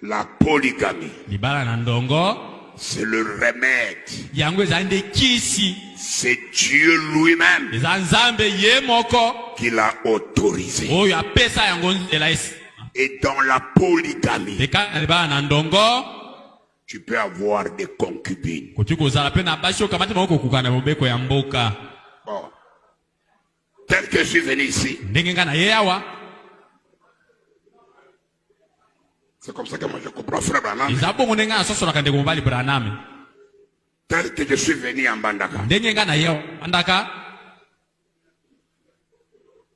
La polygamie, c'est le remède. C'est Dieu lui-même qui l'a autorisé. Et dans la polygamie, tu peux avoir des concubines. Bon. Tel que je suis venu ici, c'est comme ça que moi je comprends frère Branham. Tel que je suis venu en Mbandaka.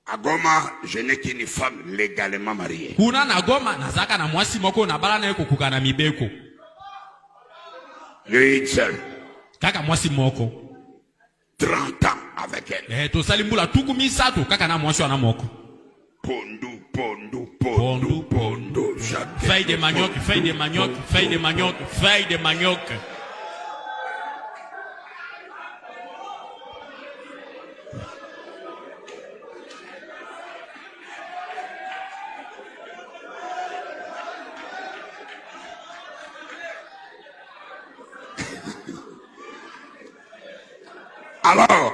À Goma, je n'ai qu'une femme légalement mariée. Je suis une seule. 30 ans avec elle. Pondu. Feuille de manioc. Alors,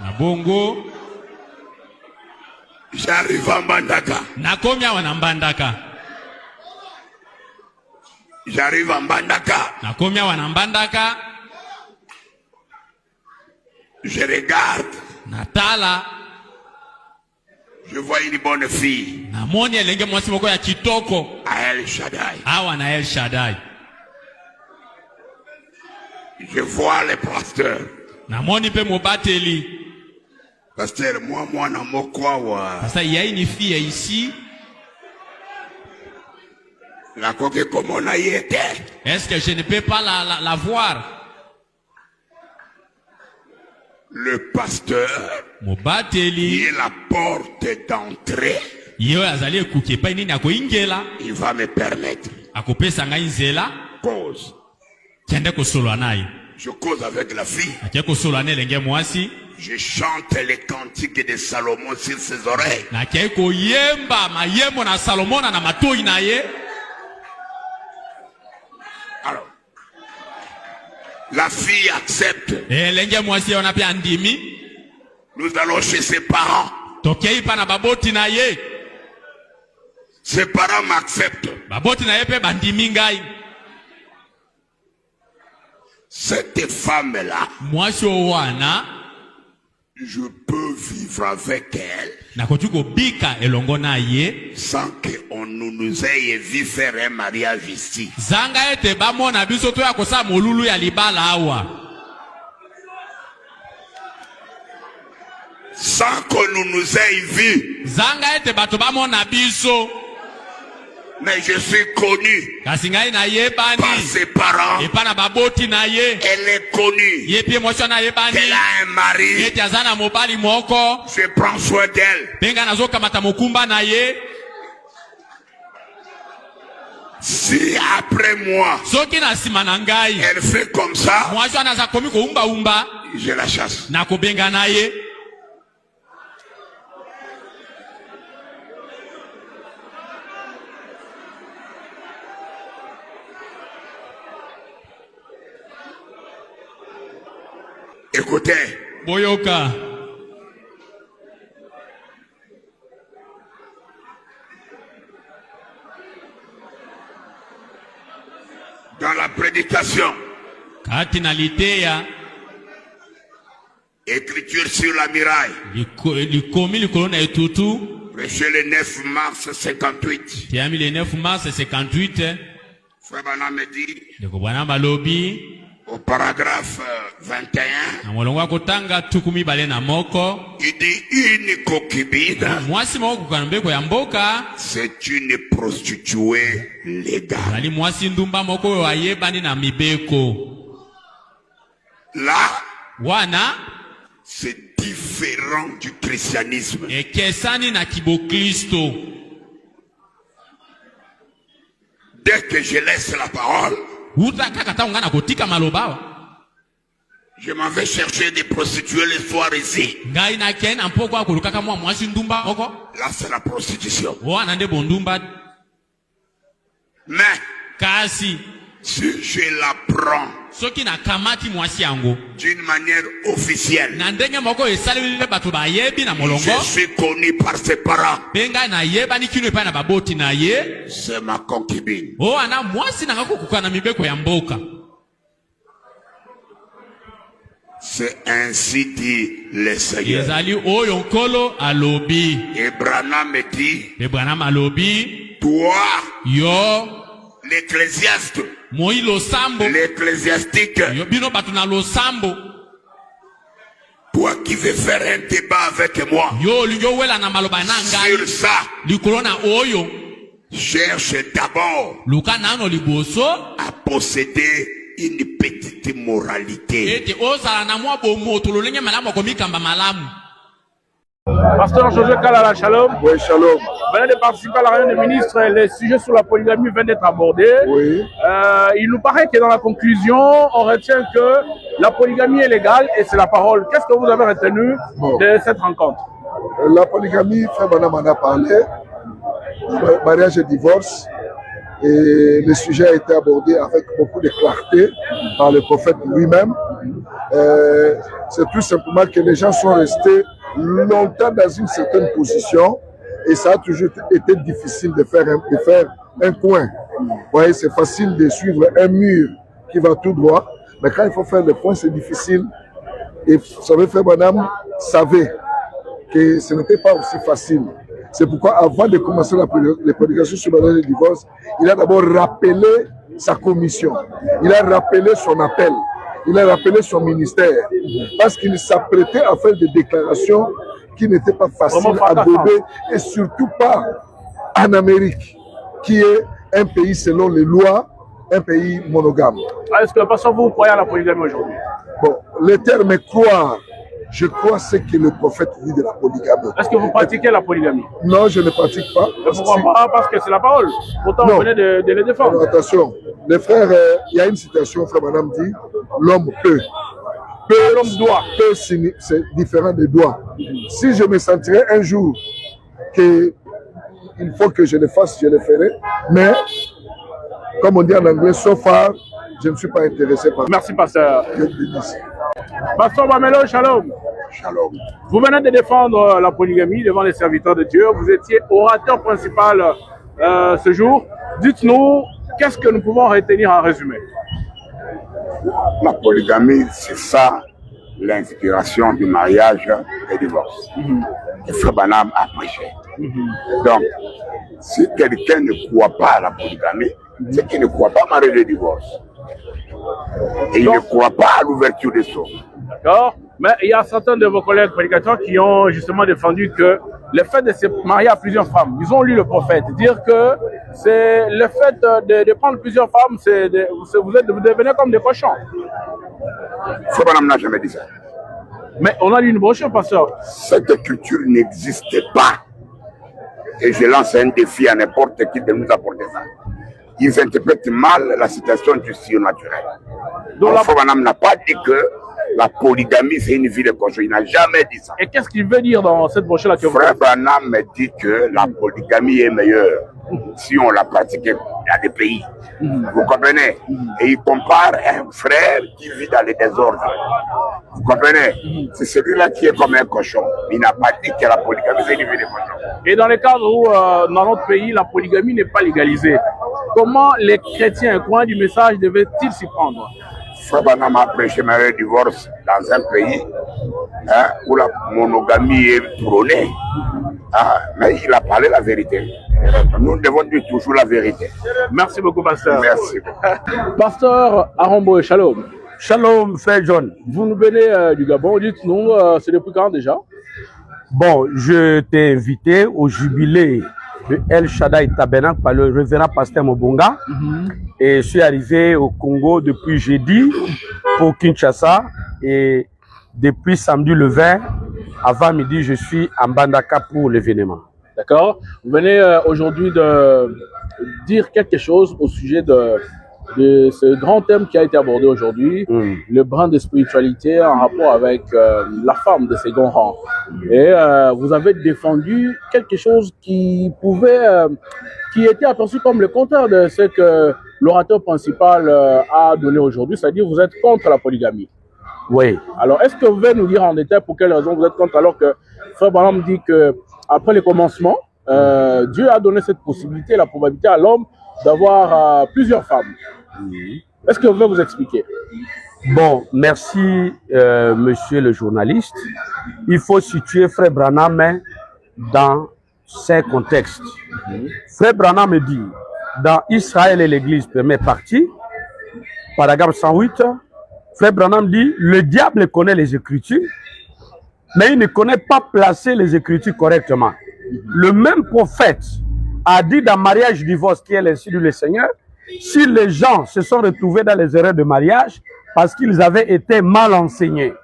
Nabongo, j'arrive à Mbandaka. J'arrive à Mbandaka. Je regarde. Natala. Je vois une bonne fille. À El Shaddai. Je vois les pasteurs. Pasteur, moi, na mokwa. Ici. La coque comme on a y été. Est-ce que je ne peux pas la voir? Le pasteur qui est la porte d'entrée. Il va me permettre. Cause. Je cause avec la fille. Je chante les cantiques de Salomon sur ses oreilles. Alors, la fille accepte. Nous allons chez ses parents. Ses parents m'acceptent. Cette femme-là, je peux vivre avec elle sans qu'on nous ait vu faire un mariage ici. Sans qu'on nous ait vu. Mais je suis connu par ses parents. Elle est connue qu'elle a un mari. Je prends soin d'elle. Si après moi elle fait comme ça, je la chasse. Écoutez, Boyoka. Dans la prédication, écriture sur la muraille, prêché le 9 mars 58. Le 9 mars 58. Frère Branham me dit, au paragraphe 21, il dit une concubine, c'est une prostituée légale. Là, c'est différent du christianisme. Dès que je laisse la parole, je m'en vais chercher des prostituées le soir ici. Là, c'est la prostitution. Mais kasi si je la prends soki na kamati mwasi yango d'une manière officielle, na ndenge moko esalelile bato bayebi na molongo, je suis connu par ses parents, benga na yebani kino epai na baboti na ye, c'est ma concubine. o ana mwasi na kokuka na mibeko ya mboka. C'est ainsi dit le Seigneur. Ezali oyo nkolo alobi. Et Branham me dit, Et Branham alobi, toi, yo l'ecclésiaste, moi losambo, l'ecclésiastique, yo bino batu na losambo, toi qui veux faire un débat avec moi yo wela na maloba na ngai sur ça, likolo na oyo cherche d'abord luka nano liboso à posséder une petite moralité. ete ozala na mwa bomoto lolenge malamu akomikamba malamu. Pasteur José Kalala, shalom. Oui, shalom. Vous venez de participer à la réunion des ministres. Les sujets sur la polygamie viennent d'être abordés. Oui. Il nous paraît que dans la conclusion, on retient que la polygamie est légale et c'est la parole. Qu'est-ce que vous avez retenu de cette rencontre? La polygamie, Frère Branham en a parlé. Mariage et divorce. Et le sujet a été abordé avec beaucoup de clarté par le prophète lui-même. C'est tout simplement que les gens sont restés longtemps dans une certaine position et ça a toujours été difficile de faire un coin. Vous voyez, c'est facile de suivre un mur qui va tout droit, mais quand il faut faire le point, c'est difficile. Et vous savez, Frère Branham savait que ce n'était pas aussi facile. C'est pourquoi, avant de commencer les prédications sur le mariage et le divorce, il a d'abord rappelé sa commission. Il a rappelé son appel. Il a rappelé son ministère. Parce qu'il s'apprêtait à faire des déclarations qui n'étaient pas faciles à gober. Et surtout pas en Amérique, qui est un pays selon les lois, un pays monogame. Est-ce que, pasteur, vous croyez à la polygamie aujourd'hui? Bon, le terme croire, je crois ce que le prophète dit de la polygamie. Est-ce que vous pratiquez la polygamie? Non, je ne pratique pas. Pourquoi pas? Parce que c'est la parole. Pourtant, vous venez de les défendre. Alors, attention, les frères, il y a une citation, Frère Branham dit, l'homme peut. L'homme doit. Peut, c'est différent de doit. Si je me sentirais un jour qu'il faut que je le fasse, je le ferai. Mais, comme on dit en anglais, so far, je ne suis pas intéressé par. Merci, pasteur. Dieu bénisse. Pasteur Bamelo, shalom. Shalom. Vous venez de défendre la polygamie devant les serviteurs de Dieu. Vous étiez orateur principal ce jour. Dites-nous, qu'est-ce que nous pouvons retenir en résumé? La polygamie, c'est ça l'inspiration du mariage et du divorce. Que Frère Branham a prêché. Donc, si quelqu'un ne croit pas à la polygamie, c'est qu'il ne croit pas au mariage et au divorce. Et il ne croit pas à l'ouverture des sceaux. D'accord. Mais il y a certains de vos collègues prédicateurs qui ont justement défendu que le fait de se marier à plusieurs femmes, ils ont lu le prophète, dire que c'est le fait de prendre plusieurs femmes, vous devenez comme des cochons. Frère Branham n'a jamais dit ça. Mais on a lu une brochure, pasteur. Cette culture n'existait pas. Et je lance un défi à n'importe qui de nous apporter ça. Ils interprètent mal la citation du surnaturel. Donc, Frère Branham n'a pas dit que la polygamie, c'est une vie de cochon. Il n'a jamais dit ça. Et qu'est-ce qu'il veut dire dans cette brochure-là? Frère Branham me dit que la polygamie est meilleure si on la pratiquait dans des pays. Vous comprenez? Et il compare un frère qui vit dans les désordres. Vous comprenez? C'est celui-là qui est comme un cochon. Il n'a pas dit que la polygamie, c'est une vie de cochon. Et dans les cadres où, dans notre pays, la polygamie n'est pas légalisée, comment les chrétiens, croyants du message, devaient-ils s'y prendre? Frère Branham a prêché mariage et divorce dans un pays où la monogamie est prônée. Mais il a parlé la vérité. Nous devons dire toujours la vérité. Merci beaucoup, pasteur. Merci beaucoup. Pasteur Arombo, shalom. Shalom, frère John. Vous nous venez du Gabon. Dites-nous, c'est depuis quand déjà? Bon, je t'ai invité au jubilé de El Shaddai Tabernacle par le révérend pasteur Mobonga. Et je suis arrivé au Congo depuis jeudi pour Kinshasa. Et depuis samedi le 20, avant midi, je suis à Mbandaka pour l'événement. D'accord. Vous venez aujourd'hui de dire quelque chose au sujet de de ce grand thème qui a été abordé aujourd'hui, le brin de spiritualité en rapport avec la femme de second rang. Et vous avez défendu quelque chose qui pouvait, qui était aperçu comme le contraire de ce que l'orateur principal a donné aujourd'hui, c'est-à-dire vous êtes contre la polygamie. Oui. Alors, est-ce que vous pouvez nous dire en détail pour quelle raison vous êtes contre, alors que Frère Branham dit que après le commencement, Dieu a donné cette possibilité, la probabilité à l'homme d'avoir plusieurs femmes. Est-ce que vous pouvez vous expliquer? Bon, merci monsieur le journaliste. Il faut situer Frère Branham dans ces contextes. Frère Branham dit, dans Israël et l'Église, première partie, paragraphe 108, Frère Branham dit, le diable connaît les Écritures, mais il ne connaît pas placer les Écritures correctement. Le même prophète a dit dans Mariage Divorce, qui est l'institut du Seigneur, si les gens se sont retrouvés dans les erreurs de mariage parce qu'ils avaient été mal enseignés.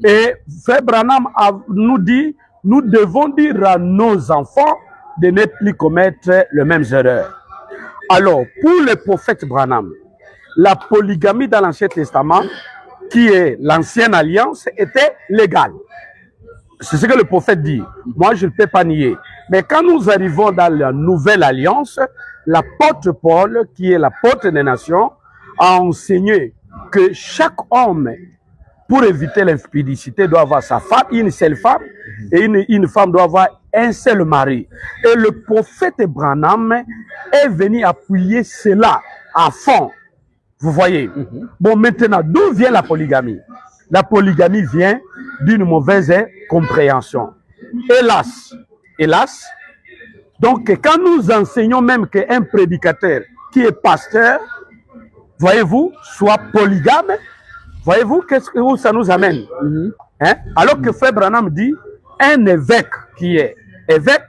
Et Frère Branham nous dit, nous devons dire à nos enfants de ne plus commettre les mêmes erreurs. Alors, pour le prophète Branham, la polygamie dans l'Ancien Testament, qui est l'ancienne alliance, était légale. C'est ce que le prophète dit. Moi, je ne peux pas nier. Mais quand nous arrivons dans la nouvelle alliance, l'apôtre Paul, qui est l'apôtre des nations, a enseigné que chaque homme, pour éviter l'infidélité, doit avoir sa femme, une seule femme, et une femme doit avoir un seul mari. Et le prophète Branham est venu appuyer cela à fond. Vous voyez? Bon, maintenant, d'où vient la polygamie? La polygamie vient d'une mauvaise compréhension. Hélas, donc quand nous enseignons même qu'un prédicateur qui est pasteur, voyez-vous, soit polygame, voyez-vous où ça nous amène? Hein? Alors que Frère Branham dit, un évêque qui est évêque,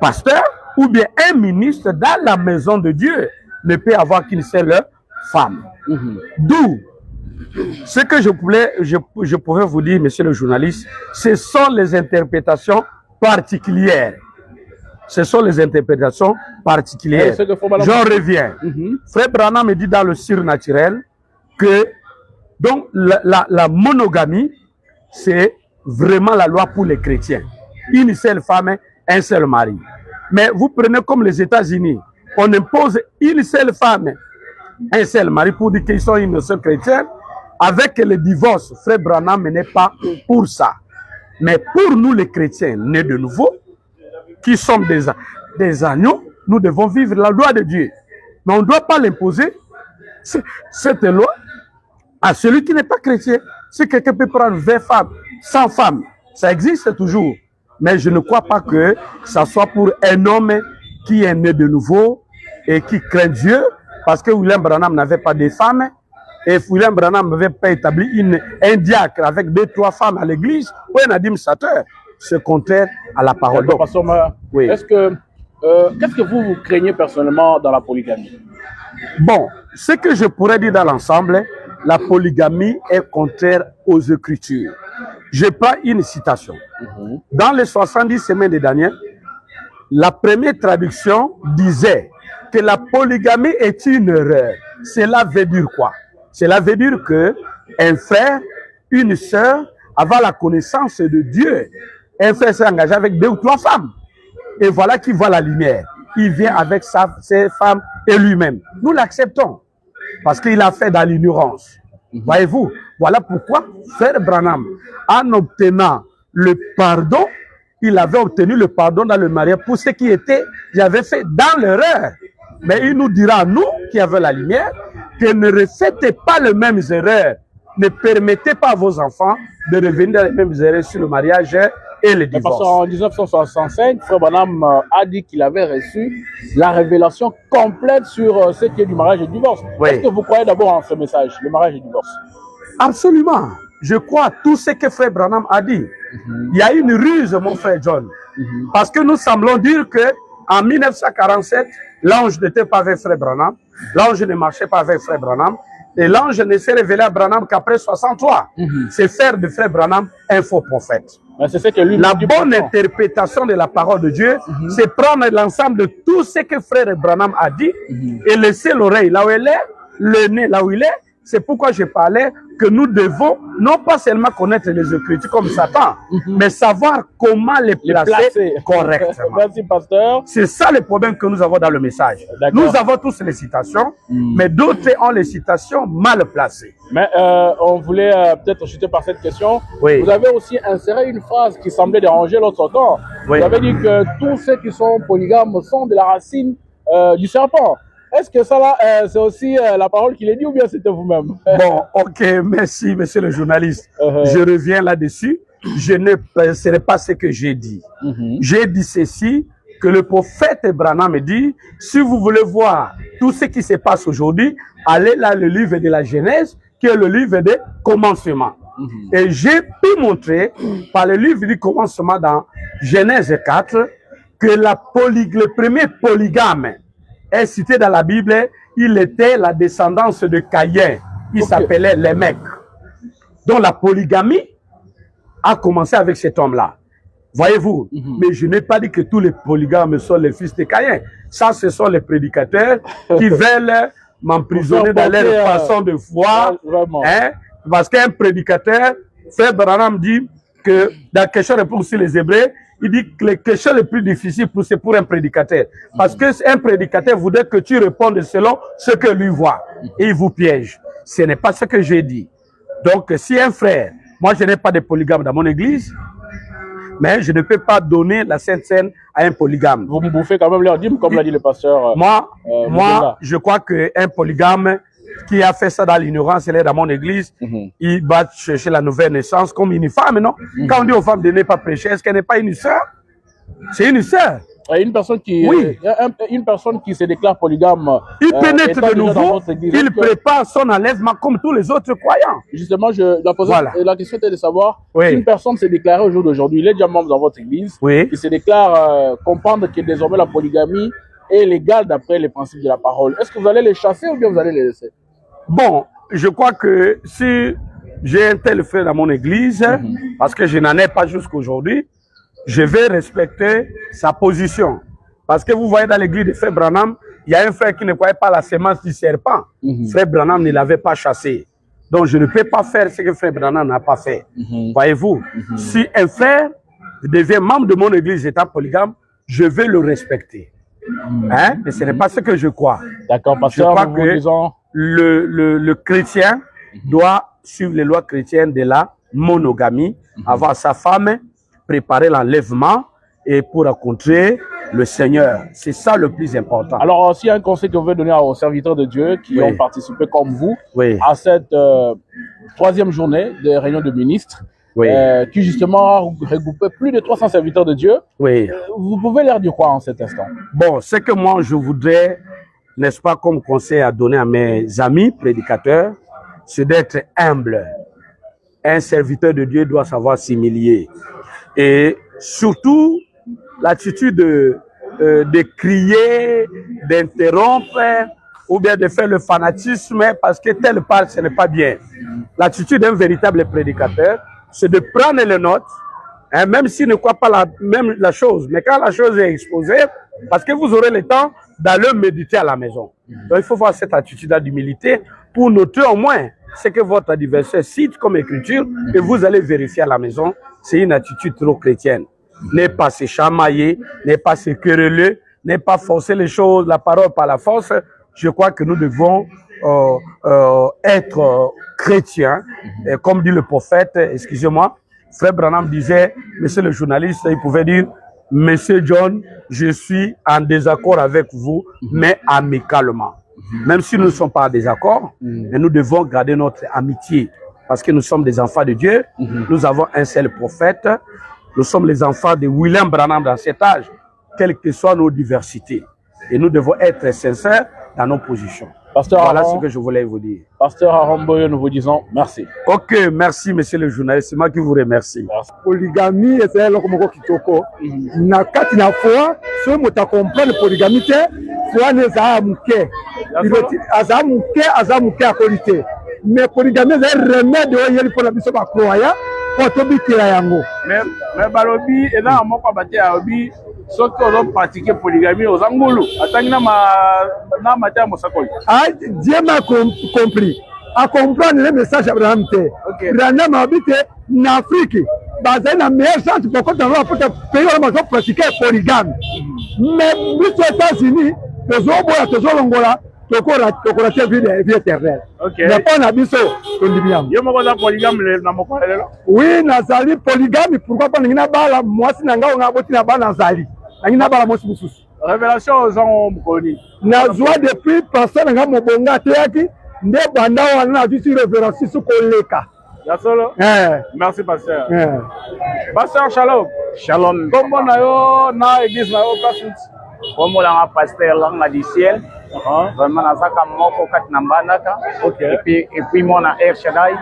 pasteur, ou bien un ministre dans la maison de Dieu ne peut avoir qu'une seule femme. D'où ce que je pourrais vous dire, monsieur le journaliste, ce sont les interprétations particulières. Ce sont les interprétations particulières. J'en reviens. Frère Branham me dit dans le surnaturel que donc la monogamie, c'est vraiment la loi pour les chrétiens. Une seule femme, un seul mari. Mais vous prenez comme les États-Unis, on impose une seule femme, un seul mari pour dire qu'ils sont une seule chrétienne. Avec le divorce, Frère Branham n'est pas pour ça. Mais pour nous les chrétiens nés de nouveau, qui sommes des agneaux, nous devons vivre la loi de Dieu. Mais on ne doit pas l'imposer, cette loi, à celui qui n'est pas chrétien. Si quelqu'un peut prendre 20 femmes, 100 femmes, ça existe toujours. Mais je ne crois pas que ça soit pour un homme qui est né de nouveau et qui craint Dieu, parce que William Branham n'avait pas de femmes, et William Branham n'avait pas établi un diacre avec 2-3 femmes à l'église ou un administrateur. C'est contraire à la parole. Donc, oui. Qu'est-ce que vous craignez personnellement dans la polygamie? Bon, ce que je pourrais dire dans l'ensemble, la polygamie est contraire aux Écritures. Je prends une citation. Dans les 70 semaines de Daniel, la première traduction disait que la polygamie est une erreur. Cela veut dire quoi? Cela veut dire que un frère, une sœur, avoir la connaissance de Dieu. Un frère s'est engagé avec 2 ou 3 femmes. Et voilà qu'il voit la lumière. Il vient avec ses femmes et lui-même. Nous l'acceptons. Parce qu'il a fait dans l'ignorance. Voyez-vous, voilà pourquoi Frère Branham, en obtenant le pardon, il avait obtenu le pardon dans le mariage pour ce qui j'avais fait dans l'erreur. Mais il nous dira, nous qui avons la lumière, que ne refaites pas les mêmes erreurs. Ne permettez pas à vos enfants de revenir dans les mêmes erreurs sur le mariage et le divorce. Parce qu'en 1965, Frère Branham a dit qu'il avait reçu la révélation complète sur ce qui est du mariage et du divorce. Oui. Est-ce que vous croyez d'abord en ce message, le mariage et le divorce? Absolument. Je crois à tout ce que Frère Branham a dit. Il y a une ruse, mon frère John. Parce que nous semblons dire que en 1947, l'ange n'était pas avec Frère Branham, l'ange ne marchait pas avec Frère Branham, et l'ange ne s'est révélé à Branham qu'après 63. C'est faire de Frère Branham un faux prophète. C'est ce que lui la bonne interprétation de la parole de Dieu, c'est prendre l'ensemble de tout ce que Frère Branham a dit et laisser l'oreille là où elle est le nez là où il est. C'est pourquoi je parlais que nous devons non pas seulement connaître les Écritures comme Satan, mais savoir comment les placer correctement. Merci, pasteur. C'est ça le problème que nous avons dans le message. Nous avons tous les citations, mais d'autres ont les citations mal placées. Mais on voulait peut-être chuter par cette question. Oui. Vous avez aussi inséré une phrase qui semblait déranger l'autre temps. Oui. Vous avez dit que tous ceux qui sont polygames sont de la racine du serpent. Est-ce que ça là, c'est aussi la parole qu'il a dit ou bien c'était vous-même? Bon, ok, merci, monsieur le journaliste. Je reviens là-dessus. Je ne penserai pas ce que j'ai dit. J'ai dit ceci, que le prophète Branham dit, si vous voulez voir tout ce qui se passe aujourd'hui, allez là le livre de la Genèse, qui est le livre des commencements. Et j'ai pu montrer, par le livre du commencement dans Genèse 4, que le premier polygame est cité dans la Bible, il était la descendance de Caïn. Il s'appelait Lémec. Donc la polygamie a commencé avec cet homme-là. Voyez-vous, mais je n'ai pas dit que tous les polygames sont les fils de Caïn. Ça, ce sont les prédicateurs qui veulent m'emprisonner dans leur façon de voir. Hein? Parce qu'un prédicateur, Frère Branham dit que dans Question Réponse sur les Hébreux, il dit que les questions les plus difficiles, c'est pour un prédicateur. Parce qu'un prédicateur voudrait que tu répondes selon ce que lui voit. Et il vous piège. Ce n'est pas ce que j'ai dit. Donc, si un frère, moi je n'ai pas de polygame dans mon église, mais je ne peux pas donner la Sainte Seine à un polygame. Vous me bouffez quand même leur dîme, comme l'a dit le pasteur. Moi, je crois qu'un polygame qui a fait ça dans l'ignorance, elle est dans mon église, il va chercher la nouvelle naissance comme une femme, non? Quand on dit aux femmes de ne pas prêcher, est-ce qu'elle n'est pas une sœur? C'est une sœur. Une personne qui, une personne qui se déclare polygame, il pénètre de nouveau, il prépare son enlèvement comme tous les autres croyants. Justement, la question était de savoir si une personne s'est déclarée au jour d'aujourd'hui, il est déjà membre dans votre église, qui se déclare comprendre que désormais la polygamie est légale d'après les principes de la parole. Est-ce que vous allez les chasser ou bien vous allez les laisser? Bon, je crois que si j'ai un tel frère dans mon église, parce que je n'en ai pas jusqu'aujourd'hui, je vais respecter sa position. Parce que vous voyez dans l'église de Frère Branham, il y a un frère qui ne croyait pas la sémence du serpent. Frère Branham ne l'avait pas chassé. Donc je ne peux pas faire ce que Frère Branham n'a pas fait. Voyez-vous, si un frère devient membre de mon église étant polygame, je vais le respecter. Hein? Mais ce n'est pas ce que je crois. D'accord, parce que le chrétien doit suivre les lois chrétiennes de la monogamie, avoir sa femme, préparer l'enlèvement et pour rencontrer le Seigneur. C'est ça le plus important. Alors, s'il y a un conseil que vous voulez donner aux serviteurs de Dieu qui ont participé comme vous à cette troisième journée des réunions de ministres, qui justement regroupait plus de 300 serviteurs de Dieu, vous pouvez leur dire quoi en cet instant? Bon, ce que moi je voudrais, n'est-ce pas, comme conseil à donner à mes amis prédicateurs, c'est d'être humble. Un serviteur de Dieu doit savoir s'humilier. Et surtout, l'attitude de crier, d'interrompre, ou bien de faire le fanatisme parce que tel parle, ce n'est pas bien. L'attitude d'un véritable prédicateur, c'est de prendre les notes, hein, même s'il ne croit pas la chose, mais quand la chose est exposée, parce que vous aurez le temps d'aller méditer à la maison. Donc il faut voir cette attitude d'humilité pour noter au moins ce que votre adversaire cite comme écriture et vous allez vérifier à la maison. C'est une attitude trop chrétienne. N'est pas se chamailler, n'est pas se quereller, n'est pas forcer les choses, la parole par la force. Je crois que nous devons être chrétiens. Et comme dit le prophète, excusez-moi, Frère Branham disait, monsieur le journaliste, il pouvait dire, monsieur John, je suis en désaccord avec vous, mais amicalement. Même si nous ne sommes pas en désaccord, mais nous devons garder notre amitié. Parce que nous sommes des enfants de Dieu, nous avons un seul prophète, nous sommes les enfants de William Branham dans cet âge, quelles que soient nos diversités. Et nous devons être sincères dans nos positions. Pasteur voilà Aaron, ce que je voulais vous dire. Pasteur Aaron Boyo, nous vous disons merci. Ok, merci monsieur le journaliste, c'est moi qui vous remercie. Polygamie est un lokomoko kitoko. Na kati na foi, ce mot à comprendre polygamie te, foi ne za muke. Azamuke à qualité. Mais polygamie est un remède pour la biso ba croya, pour tobitira yango. Mais balobi et là moko baté aobi ceux qui ont pratiqué polygamie aux Angoulou. Attendez, na matin mosakoli. Ah, Dieu m'a compris. À comprendre les messages d'Abraham. Branham habite en Afrique. Basé dans la meilleure chance pour qu'on ait pour pays où on pratiquer polygame. Mais aux États-Unis, les hommes toujours l'Angola, tokola vie éternelle. Mais pas na biso kondibiam. Yo moko za polygame na moko lelo. Oui, nazali polygame pourquoi pas ngina bala mwasi na ngao ngaboti na bala nazali. Ngina bala mwasi mususu. Révélation aux gens mkoni. Na joie depuis passer nga mobonga teaki nde banda wana na visu révérence su koleka. Ya solo? Merci pasteur. Pasteur Shalom. Shalom. Comment na yo na église na yo pasteur? Comme on pasteur Langa du ciel. Vraiment nazaka moko kati na mbandaka. Et puis mon El Shaddai.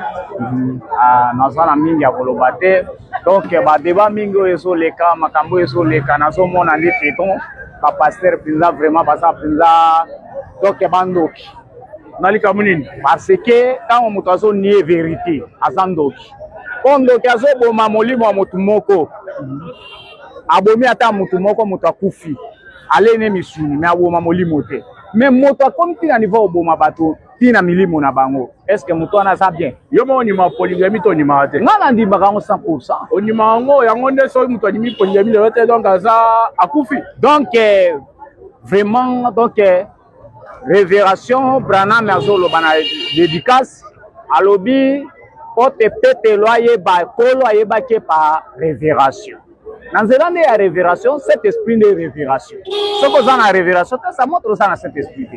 Nazana mingi ya koloba te. Donc ba débat mingi ezo leka makambo ezo leka nazo mona ndi teton ba pasteur pinza vraiment basa pinza donc bandoki. Nalika munini Parce que quand on azo nie vérité azandoki. Ondoki azo boma molimo wa mutu moko. Abomi ata mutu moko mutu akufi. Alene misuni mais aboma molimo te. Mais moto comme tina niveau boma bato tina milimo na bango. Est-ce que moto ana sa bien? Yo mo ni ma polygamie to ni ma te. Ngana ndi bakango 100%. Oni mango yango nde so mutu ni polygamie le te donc aza akufi. Donc vraiment donc révération Branham azolo bana dédicace alobi pote pete loyer ba kolo ayeba ke pa révération. Dans une ya révération, cet esprit de révération. Ce que ça na révération, ça montre ça na cet esprit.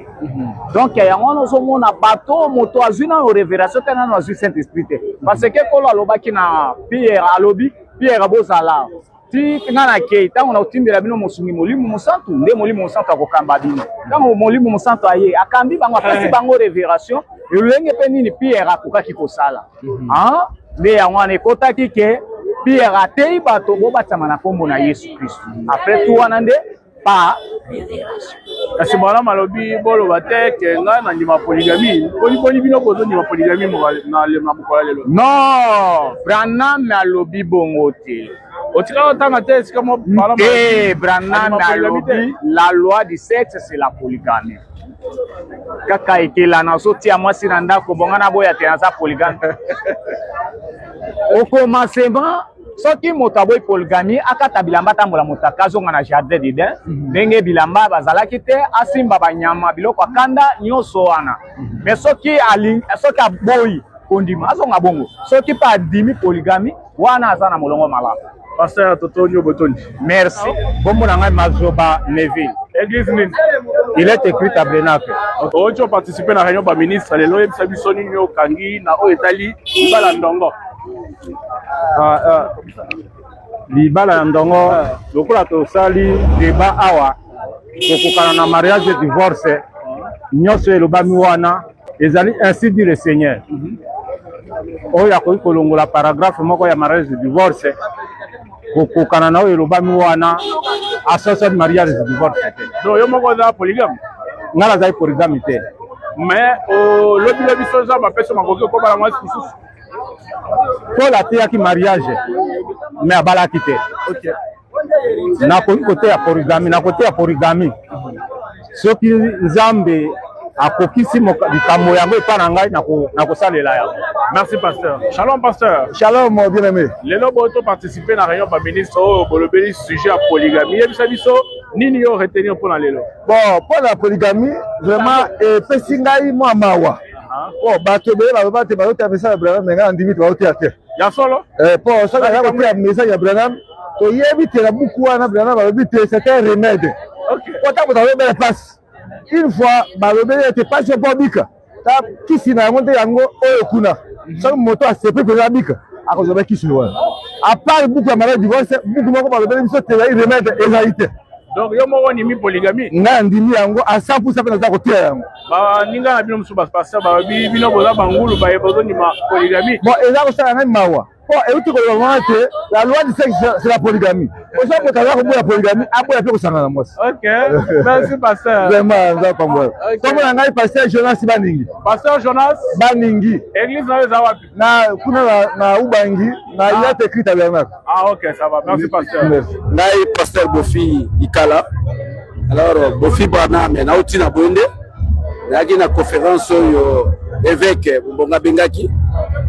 Donc il y a un autre na bateau moto azuna révération tena na saint esprit. Parce que kolo alobaki na Pierre alobi Pierre abozala. Ti ngana ke tango na utimbela bino mosungi molimo mosantu nde molimo mosantu akokamba bino. Tango molimo mosantu aye akambi bango apesi bango révération, elenge pe nini Pierre akokaki kosala. Hein? Mais yango na ekotaki ke Pierre atei bato bo batama na kombo na Yesu Christ. Après tout wana nde pa révélation. Kasi bana malobi bolo bate ke nga na ndima polygamie. Boni bino ko zo ndima polygamie mo na le mabuko lelo. Non, Branham alobi bongo te. Otika otanga te sika mo bala. Branham alobi la loi du sexe c'est la polygamie. Kaka ekela na soti ya mwasi na ndako bonga na boya te na sa polygame. Au commencement soki moto aboyi polygamie akata bilamba tambola moto akazonga na jardin d'Eden ndenge bilamba bazalaki te asimba banyama biloko akanda nyonso wana mais soki aboyi kondima azonga bongo soki pa adimi polygamie wana aza na molongo malamu. Pasteur Totonio Botondi. Merci. Bombo na ngai Mazoba Neville. Église nini? Il est écrit Tabernacle. Ocho a participé na réunion ba ministre lelo yebisa biso nini okangi na o etali libala ndongo. Libala ndongo lokola tosali débat awa kokokana na mariage et divorce nyonso elobami wana ezali ainsi dit le Seigneur. Oyo akoki kolongola paragraphe moko ya mariage et divorce kokokana na oyo elobami wana associé mariage et divorce te. Donc yo moko za polygame. Nga nazali polygame te. Mais lobi biso za bapeso makoki ko bala mwasi kususu. Paul ateyaki mariage mais abalaki te. Nakoki kote ya polygami soki Nzambe akokisi likambo yango epa na ngai nakosalela yango. Merci pasteur. Shalom pasteur. Shalom mon bien-aimé. Lelo boto participer na réunion ba ministre o bolobeli sujet à polygamie. Yebisa biso nini yo retenir pour na lelo. Bon, pour la polygamie vraiment pesi ngai mwa mawa. Oh, bato be ba te ba te message Abraham nga ndimi ba te ate. Ya solo? Pour ça nga ba te message Abraham to yebi te la buku wana Abraham ba bi te c'est un remède. OK. Ota ko ta be passe. Une fois balobeli était pas chez Bobika ta kisi na monte yango oyo kuna so moto asepe pe la bika akozoba kisi wana à part beaucoup de maladies divorce beaucoup moko balobeli biso te la remède ezalité. Donc yo moko ni mi polygamie nga ndimi yango à 100% pe na za kotia yango ba ninga na bino musu ba passer ba bino boza bangulu ba yebozo ni ma polygamie bon eza ko sala na mawa Bon, et tout que la loi du sexe, c'est la polygamie. Au sein de la polygamie, après, il faut que moi. Ok, merci, pasteur. Vraiment, ça pas moi. Comme on a pasteur Jonas Baningi. Pasteur Jonas Baningi. Église na Zawapi. Na Ubangi, na il a écrit tabernacle. Ah, ok, ça va. Merci, pasteur. Ngai pasteur Bofi Ikala. Alors, Bofi Bana, mais na uti na Bonde. Na une conférence évêque Mbonga Bengaki.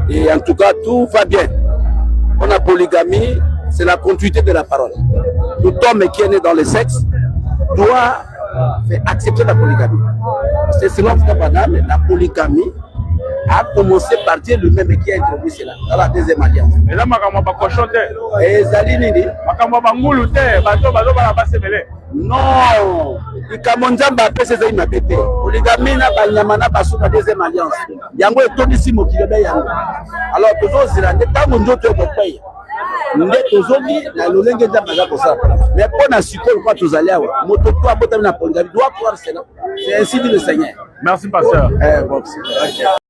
Et en tout cas, tout va bien. On a polygamie, c'est la continuité de la parole. Tout homme qui est né dans le sexe doit accepter la polygamie. C'est selon Madame, la polygamie a commencé par Dieu lui-même qui a introduit cela dans la deuxième alliance. Et là, je vais cochoter. Et Zalinini, non, il Kamonjamba a fait ses amis à péter. Polygamie n'a pas Yamana Bassou la deuxième alliance. Yango est tout ici, mon kilomètre Yango. Alors, toujours, c'est la netta mon dieu de paye. Nous sommes na lolenge de baza pour ça. Mais pour na support quoi tous allés avoir. Moto toi botam na polygamie doit croire cela. C'est ainsi dit le Seigneur. Merci, pasteur. Bon,